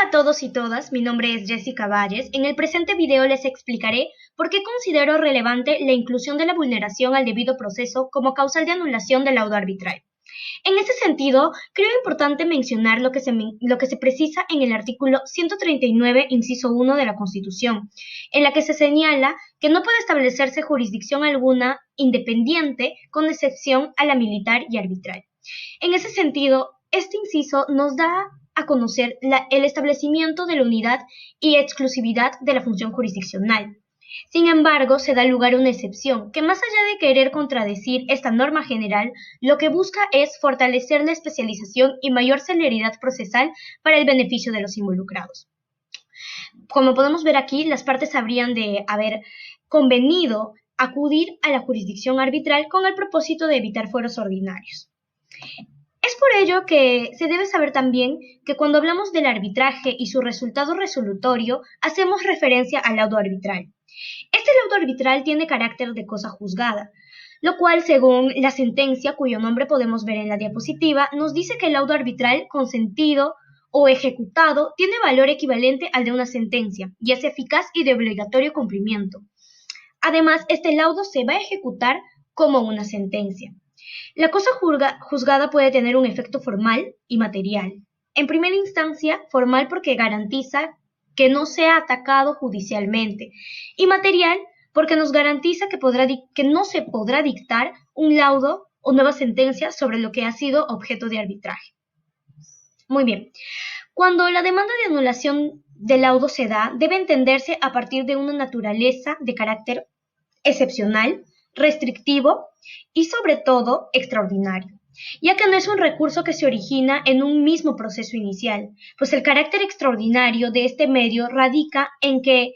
Hola a todos y todas, mi nombre es Jessica Valles. En el presente video les explicaré por qué considero relevante la inclusión de la vulneración al debido proceso como causal de anulación del laudo arbitral. En ese sentido, creo importante mencionar lo que se precisa en el artículo 139, inciso 1 de la Constitución, en la que se señala que no puede establecerse jurisdicción alguna independiente con excepción a la militar y arbitral. En ese sentido, este inciso nos da a conocer el establecimiento de la unidad y exclusividad de la función jurisdiccional. Sin embargo, se da lugar a una excepción, que más allá de querer contradecir esta norma general, lo que busca es fortalecer la especialización y mayor celeridad procesal para el beneficio de los involucrados. Como podemos ver aquí, las partes habrían de haber convenido acudir a la jurisdicción arbitral con el propósito de evitar fueros ordinarios. Es por ello que se debe saber también que cuando hablamos del arbitraje y su resultado resolutorio, hacemos referencia al laudo arbitral. Este laudo arbitral tiene carácter de cosa juzgada, lo cual, según la sentencia, cuyo nombre podemos ver en la diapositiva, nos dice que el laudo arbitral consentido o ejecutado tiene valor equivalente al de una sentencia y es eficaz y de obligatorio cumplimiento. Además, este laudo se va a ejecutar como una sentencia. La cosa juzgada puede tener un efecto formal y material. En primera instancia, formal porque garantiza que no sea atacado judicialmente, y material porque nos garantiza que no se podrá dictar un laudo o nueva sentencia sobre lo que ha sido objeto de arbitraje. Muy bien. Cuando la demanda de anulación del laudo se da, debe entenderse a partir de una naturaleza de carácter excepcional, restrictivo y sobre todo extraordinario, ya que no es un recurso que se origina en un mismo proceso inicial, pues el carácter extraordinario de este medio radica en que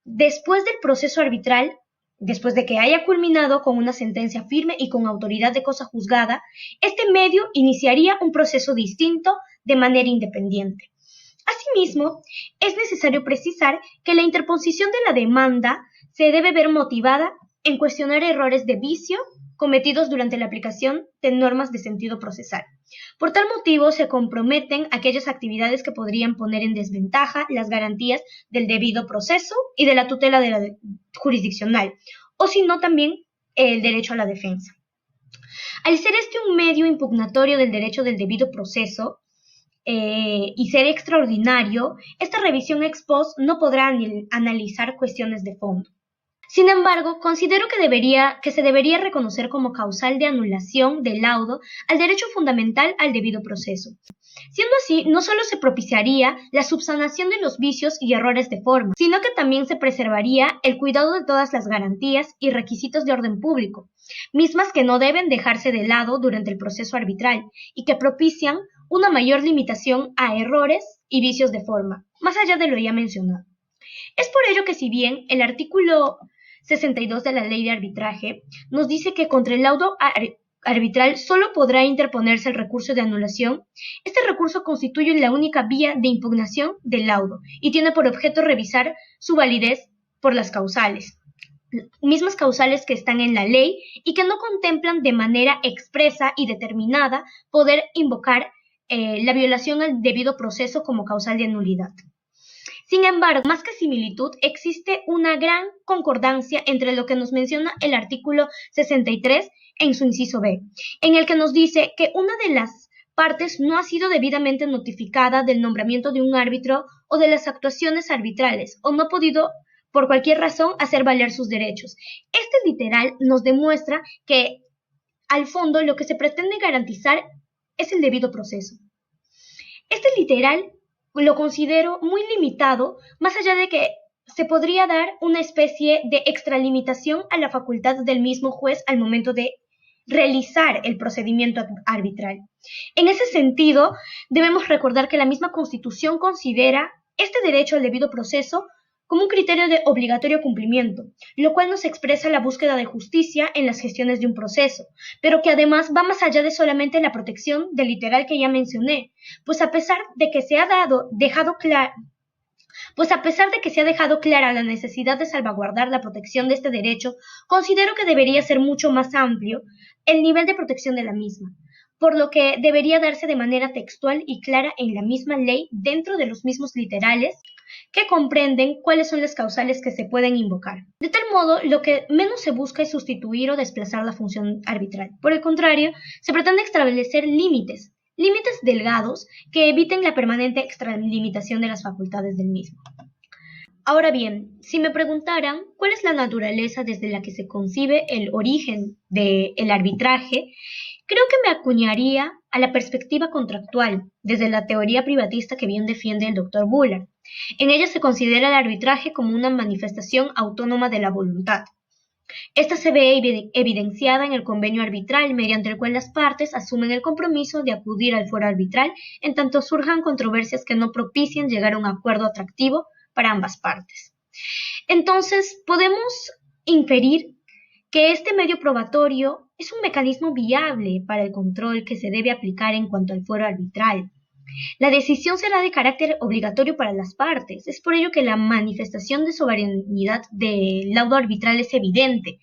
después del proceso arbitral, después de que haya culminado con una sentencia firme y con autoridad de cosa juzgada, este medio iniciaría un proceso distinto de manera independiente. Asimismo, es necesario precisar que la interposición de la demanda se debe ver motivada en cuestionar errores de vicio cometidos durante la aplicación de normas de sentido procesal. Por tal motivo, se comprometen aquellas actividades que podrían poner en desventaja las garantías del debido proceso y de la tutela de la jurisdiccional, o si no también el derecho a la defensa. Al ser este un medio impugnatorio del derecho del debido proceso, y ser extraordinario, esta revisión ex post no podrá analizar cuestiones de fondo. Sin embargo, considero que se debería reconocer como causal de anulación del laudo al derecho fundamental al debido proceso. Siendo así, no solo se propiciaría la subsanación de los vicios y errores de forma, sino que también se preservaría el cuidado de todas las garantías y requisitos de orden público, mismas que no deben dejarse de lado durante el proceso arbitral y que propician una mayor limitación a errores y vicios de forma, más allá de lo ya mencionado. Es por ello que si bien el artículo 62 de la Ley de Arbitraje nos dice que contra el laudo arbitral solo podrá interponerse el recurso de anulación, este recurso constituye la única vía de impugnación del laudo y tiene por objeto revisar su validez por las causales, mismas causales que están en la ley y que no contemplan de manera expresa y determinada poder invocar la violación al debido proceso como causal de nulidad. Sin embargo, más que similitud, existe una gran concordancia entre lo que nos menciona el artículo 63 en su inciso B, en el que nos dice que una de las partes no ha sido debidamente notificada del nombramiento de un árbitro o de las actuaciones arbitrales, o no ha podido por cualquier razón hacer valer sus derechos. Este literal nos demuestra que al fondo lo que se pretende garantizar es el debido proceso. Este literal lo considero muy limitado, más allá de que se podría dar una especie de extralimitación a la facultad del mismo juez al momento de realizar el procedimiento arbitral. En ese sentido, debemos recordar que la misma Constitución considera este derecho al debido proceso como un criterio de obligatorio cumplimiento, lo cual nos expresa la búsqueda de justicia en las gestiones de un proceso, pero que además va más allá de solamente la protección del literal que ya mencioné, pues a pesar de que se ha dejado clara la necesidad de salvaguardar la protección de este derecho, considero que debería ser mucho más amplio el nivel de protección de la misma, por lo que debería darse de manera textual y clara en la misma ley dentro de los mismos literales que comprenden cuáles son las causales que se pueden invocar. De tal modo, lo que menos se busca es sustituir o desplazar la función arbitral. Por el contrario, se pretende establecer límites delgados que eviten la permanente extralimitación de las facultades del mismo. Ahora bien, si me preguntaran cuál es la naturaleza desde la que se concibe el origen del arbitraje, creo que me acuñaría a la perspectiva contractual, desde la teoría privatista que bien defiende el Dr. Bullard. En ella se considera el arbitraje como una manifestación autónoma de la voluntad. Esta se ve evidenciada en el convenio arbitral, mediante el cual las partes asumen el compromiso de acudir al foro arbitral en tanto surjan controversias que no propicien llegar a un acuerdo atractivo para ambas partes. Entonces, podemos inferir que este medio probatorio es un mecanismo viable para el control que se debe aplicar en cuanto al fuero arbitral. La decisión será de carácter obligatorio para las partes, es por ello que la manifestación de soberanía del laudo arbitral es evidente,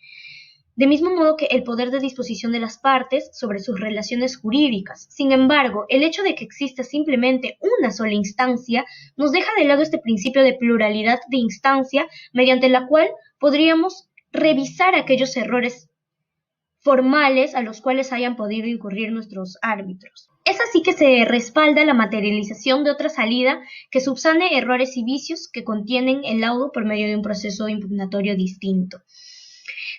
de mismo modo que el poder de disposición de las partes sobre sus relaciones jurídicas. Sin embargo, el hecho de que exista simplemente una sola instancia nos deja de lado este principio de pluralidad de instancia mediante la cual podríamos revisar aquellos errores formales a los cuales hayan podido incurrir nuestros árbitros. Es así que se respalda la materialización de otra salida que subsane errores y vicios que contienen el laudo por medio de un proceso impugnatorio distinto.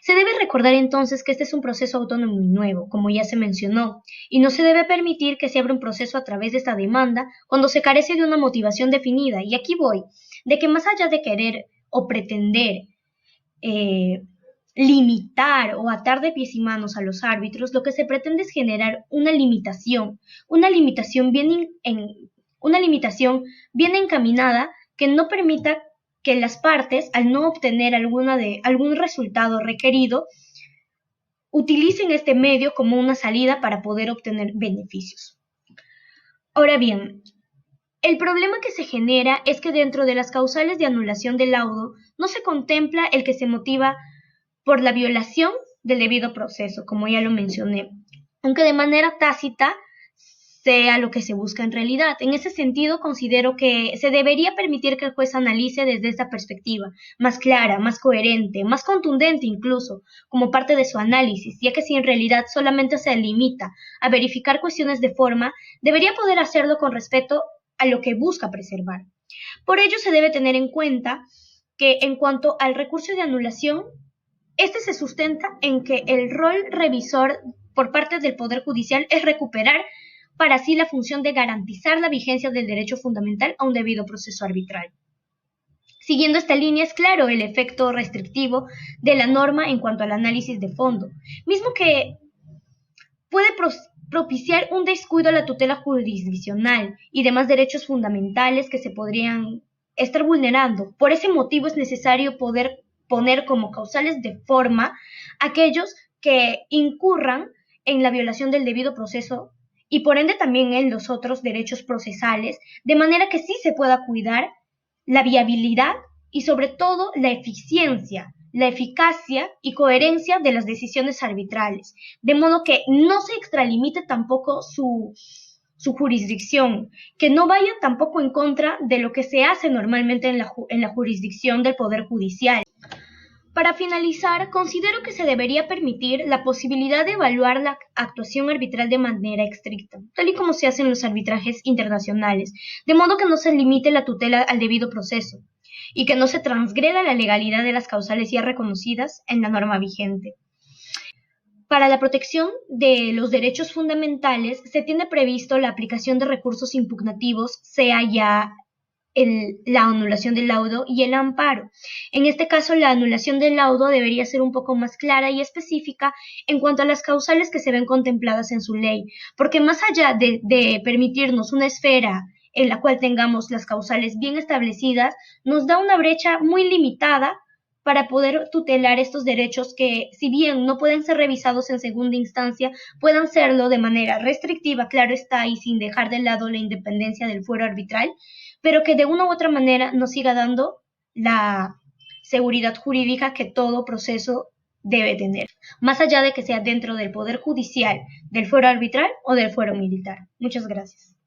Se debe recordar entonces que este es un proceso autónomo y nuevo, como ya se mencionó, y no se debe permitir que se abra un proceso a través de esta demanda cuando se carece de una motivación definida. Y aquí voy, de que más allá de querer o pretender limitar o atar de pies y manos a los árbitros, lo que se pretende es generar una limitación bien encaminada que no permita que las partes, al no obtener algún resultado requerido, utilicen este medio como una salida para poder obtener beneficios. Ahora bien, el problema que se genera es que dentro de las causales de anulación del laudo no se contempla el que se motiva por la violación del debido proceso, como ya lo mencioné, aunque de manera tácita sea lo que se busca en realidad. En ese sentido, considero que se debería permitir que el juez analice desde esta perspectiva, más clara, más coherente, más contundente incluso, como parte de su análisis, ya que si en realidad solamente se limita a verificar cuestiones de forma, debería poder hacerlo con respeto a lo que busca preservar. Por ello, se debe tener en cuenta que en cuanto al recurso de anulación, este se sustenta en que el rol revisor por parte del Poder Judicial es recuperar para así la función de garantizar la vigencia del derecho fundamental a un debido proceso arbitral. Siguiendo esta línea, es claro el efecto restrictivo de la norma en cuanto al análisis de fondo, mismo que puede propiciar un descuido a la tutela jurisdiccional y demás derechos fundamentales que se podrían estar vulnerando. Por ese motivo es necesario poder poner como causales de forma aquellos que incurran en la violación del debido proceso y por ende también en los otros derechos procesales, de manera que sí se pueda cuidar la viabilidad y sobre todo la eficiencia, la eficacia y coherencia de las decisiones arbitrales, de modo que no se extralimite tampoco su jurisdicción, que no vaya tampoco en contra de lo que se hace normalmente en la jurisdicción del Poder Judicial. Para finalizar, considero que se debería permitir la posibilidad de evaluar la actuación arbitral de manera estricta, tal y como se hace en los arbitrajes internacionales, de modo que no se limite la tutela al debido proceso y que no se transgreda la legalidad de las causales ya reconocidas en la norma vigente. Para la protección de los derechos fundamentales se tiene previsto la aplicación de recursos impugnativos, sea ya la anulación del laudo y el amparo. En este caso, la anulación del laudo debería ser un poco más clara y específica en cuanto a las causales que se ven contempladas en su ley, porque más allá de permitirnos una esfera en la cual tengamos las causales bien establecidas, nos da una brecha muy limitada para poder tutelar estos derechos que, si bien no pueden ser revisados en segunda instancia, puedan serlo de manera restrictiva, claro está, y sin dejar de lado la independencia del fuero arbitral, pero que de una u otra manera nos siga dando la seguridad jurídica que todo proceso debe tener, más allá de que sea dentro del Poder Judicial, del fuero arbitral o del fuero militar. Muchas gracias.